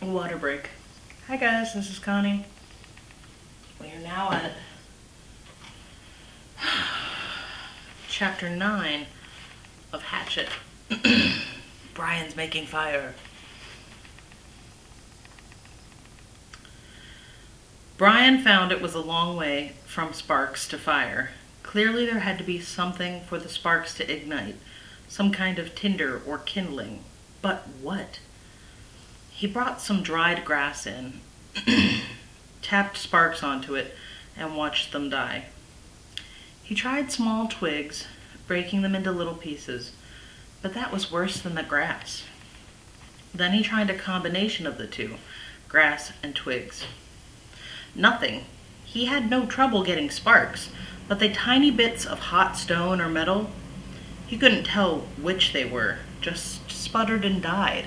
Water break. Hi guys, this is Connie. We are now at Chapter 9 of Hatchet. Brian's making fire. Brian found it was a long way from sparks to fire. Clearly there had to be something for the sparks to ignite, some kind of tinder or kindling. But what? He brought some dried grass in, tapped sparks onto it, and watched them die. He tried small twigs, breaking them into little pieces, but that was worse than the grass. Then he tried a combination of the two, grass and twigs. Nothing. He had no trouble getting sparks, but the tiny bits of hot stone or metal, he couldn't tell which they were, just sputtered and died.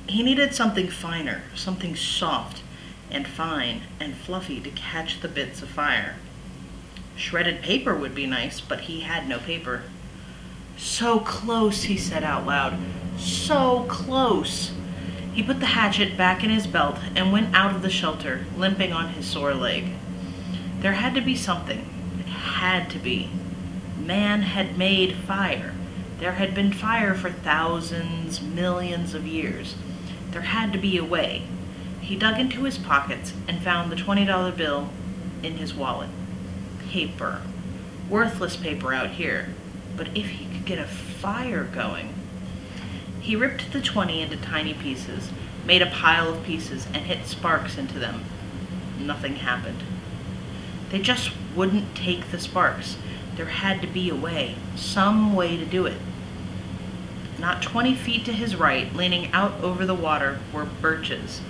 He needed something finer, something soft and fine and fluffy to catch the bits of fire. Shredded paper would be nice, but he had no paper. So close, he said out loud. So close. He put the hatchet back in his belt and went out of the shelter, limping on his sore leg. There had to be something. It had to be. Man had made fire. There had been fire for thousands, millions of years. There had to be a way. He dug into his pockets and found the $20 bill in his wallet. Paper. Worthless paper out here. But if he could get a fire going. He ripped the 20 into tiny pieces, made a pile of pieces, and hit sparks into them. Nothing happened. They just wouldn't take the sparks. There had to be a way, some way to do it. Not 20 feet to his right, leaning out over the water, were birches,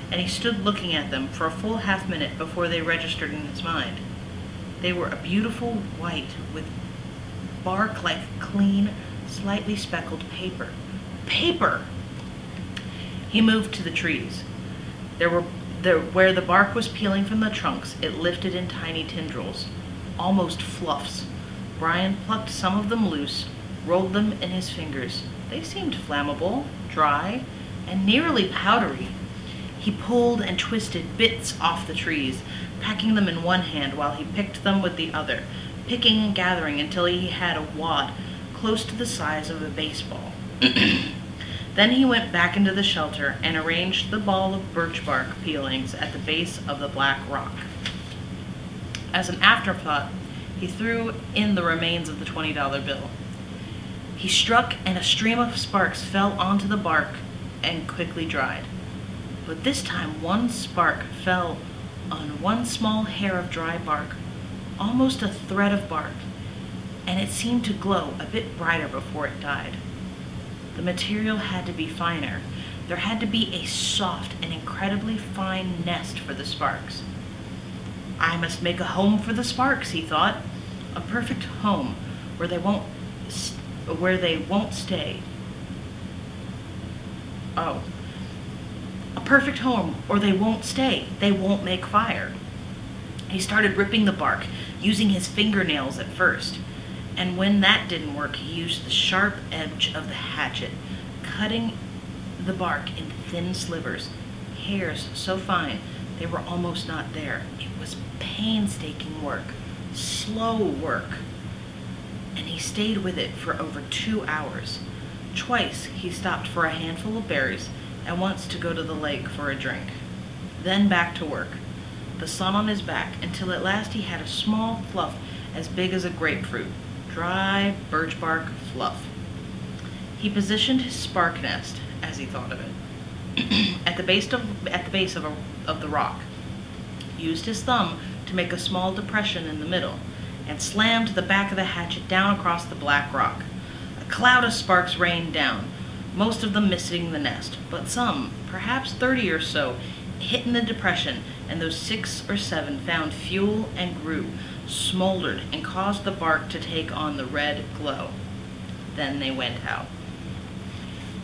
and he stood looking at them for a full half-minute before they registered in his mind. They were a beautiful white with bark like clean, slightly speckled paper. Paper! He moved to the trees. Where the bark was peeling from the trunks, it lifted in tiny tendrils, almost fluffs. Brian plucked some of them loose, rolled them in his fingers. They seemed flammable, dry, and nearly powdery. He pulled and twisted bits off the trees, packing them in one hand while he picked them with the other, picking and gathering until he had a wad close to the size of a baseball. Then he went back into the shelter and arranged the ball of birch bark peelings at the base of the black rock. As an afterthought, he threw in the remains of the $20 bill. He struck, and a stream of sparks fell onto the bark and quickly dried. But this time one spark fell on one small hair of dry bark, almost a thread of bark, and it seemed to glow a bit brighter before it died. The material had to be finer. There had to be a soft and incredibly fine nest for the sparks. I must make a home for the sparks, he thought. A perfect home where they won't stay. Oh. A perfect home, or they won't stay. They won't make fire. He started ripping the bark, using his fingernails at first. And when that didn't work, he used the sharp edge of the hatchet, cutting the bark in thin slivers, hairs so fine they were almost not there. It was painstaking work, slow work, and he stayed with it for over 2 hours. Twice he stopped for a handful of berries and once to go to the lake for a drink. Then back to work, the sun on his back, until at last he had a small fluff as big as a grapefruit. Dry birch bark fluff. He positioned his spark nest, as he thought of it, at the base of the rock, used his thumb to make a small depression in the middle, and slammed the back of the hatchet down across the black rock. A cloud of sparks rained down, most of them missing the nest, but some, perhaps 30 or so, hit in the depression, and those 6 or 7 found fuel and grew, smoldered, and caused the bark to take on the red glow. Then they went out.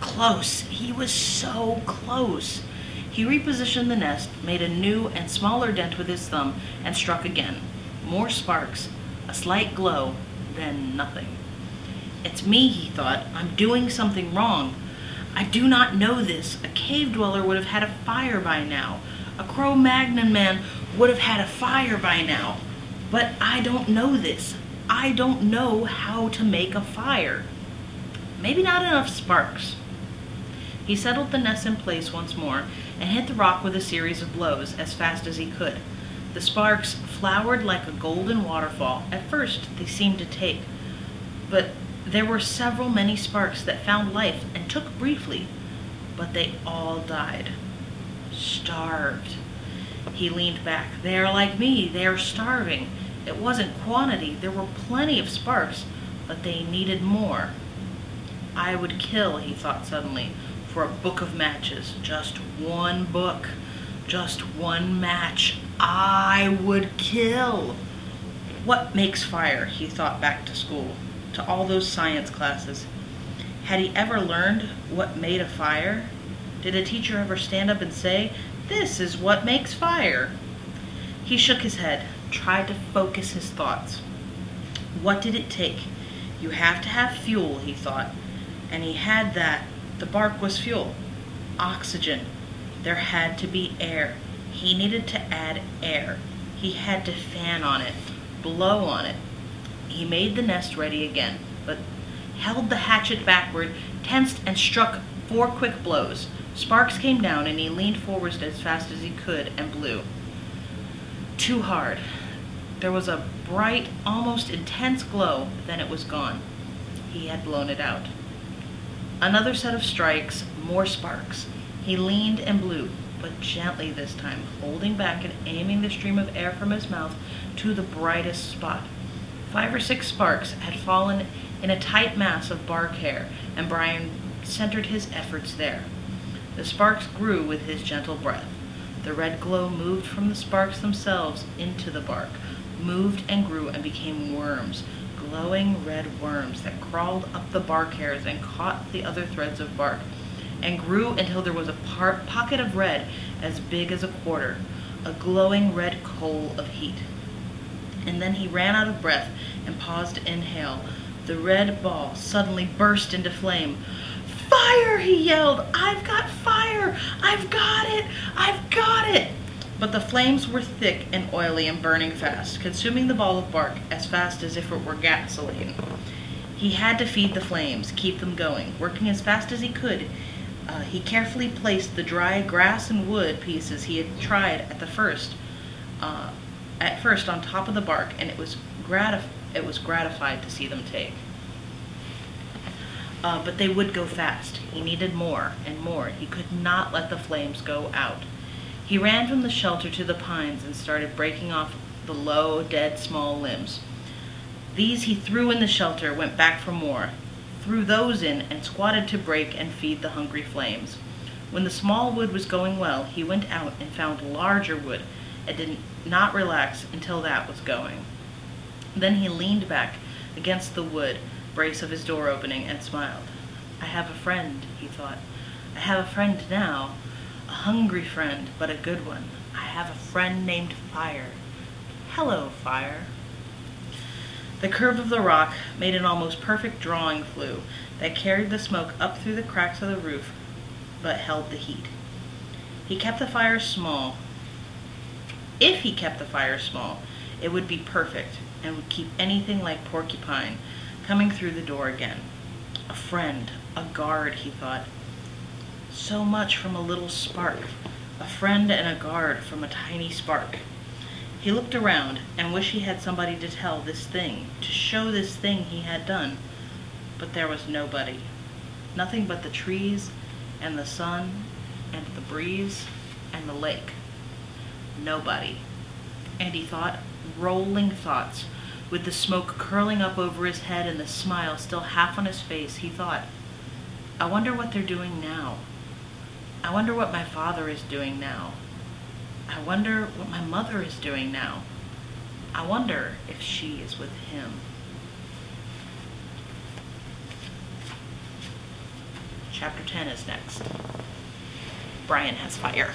Close! He was so close! He repositioned the nest, made a new and smaller dent with his thumb, and struck again. More sparks, a slight glow, then nothing. It's me, he thought. I'm doing something wrong. I do not know this. A cave dweller would have had a fire by now. A Cro-Magnon man would have had a fire by now. But I don't know this. I don't know how to make a fire. Maybe not enough sparks. He settled the nest in place once more and hit the rock with a series of blows as fast as he could. The sparks flowered like a golden waterfall. At first, they seemed to take, but there were many sparks that found life and took briefly, but they all died. Starved. He leaned back. They are like me. They are starving. It wasn't quantity. There were plenty of sparks, but they needed more. I would kill, he thought suddenly, for a book of matches. Just one book. Just one match. I would kill. What makes fire? He thought back to school, to all those science classes. Had he ever learned what made a fire? Did a teacher ever stand up and say, "This is what makes fire"? He shook his head, tried to focus his thoughts. What did it take? You have to have fuel, he thought, and he had that. The bark was fuel. Oxygen. There had to be air. He needed to add air. He had to fan on it, blow on it. He made the nest ready again, but held the hatchet backward, tensed, and struck 4 quick blows. Sparks came down, and he leaned forward as fast as he could and blew. Too hard. There was a bright, almost intense glow, then it was gone. He had blown it out. Another set of strikes, more sparks. He leaned and blew, but gently this time, holding back and aiming the stream of air from his mouth to the brightest spot. 5 or 6 sparks had fallen in a tight mass of bark hair, and Brian centered his efforts there. The sparks grew with his gentle breath. The red glow moved from the sparks themselves into the bark, moved and grew and became worms, glowing red worms that crawled up the bark hairs and caught the other threads of bark, and grew until there was a pocket of red as big as a quarter, a glowing red coal of heat. And then he ran out of breath and paused to inhale. The red ball suddenly burst into flame. "Fire!" he yelled. "I've got fire! I've got it! I've got it!" But the flames were thick and oily and burning fast, consuming the ball of bark as fast as if it were gasoline. He had to feed the flames, keep them going. Working as fast as he could, he carefully placed the dry grass and wood pieces he had tried at first on top of the bark, and it was gratified to see them take. But they would go fast. He needed more and more. He could not let the flames go out. He ran from the shelter to the pines and started breaking off the low, dead, small limbs. These he threw in the shelter, went back for more, threw those in, and squatted to break and feed the hungry flames. When the small wood was going well, he went out and found larger wood and did not relax until that was going. Then he leaned back against the wood brace of his door opening and smiled. "I have a friend," he thought. "I have a friend now. A hungry friend, but a good one. I have a friend named Fire. Hello, Fire." The curve of the rock made an almost perfect drawing flue that carried the smoke up through the cracks of the roof, but held the heat. He kept the fire small. If he kept the fire small, it would be perfect and would keep anything like Porcupine coming through the door again. A friend, a guard, he thought. So much from a little spark. A friend and a guard from a tiny spark. He looked around and wished he had somebody to tell this thing, to show this thing he had done. But there was nobody. Nothing but the trees and the sun and the breeze and the lake. Nobody. And he thought rolling thoughts, with the smoke curling up over his head and the smile still half on his face. He thought, I wonder what they're doing now. I wonder what my father is doing now. I wonder what my mother is doing now. I wonder if she is with him. Chapter 10 is next. Brian has fire.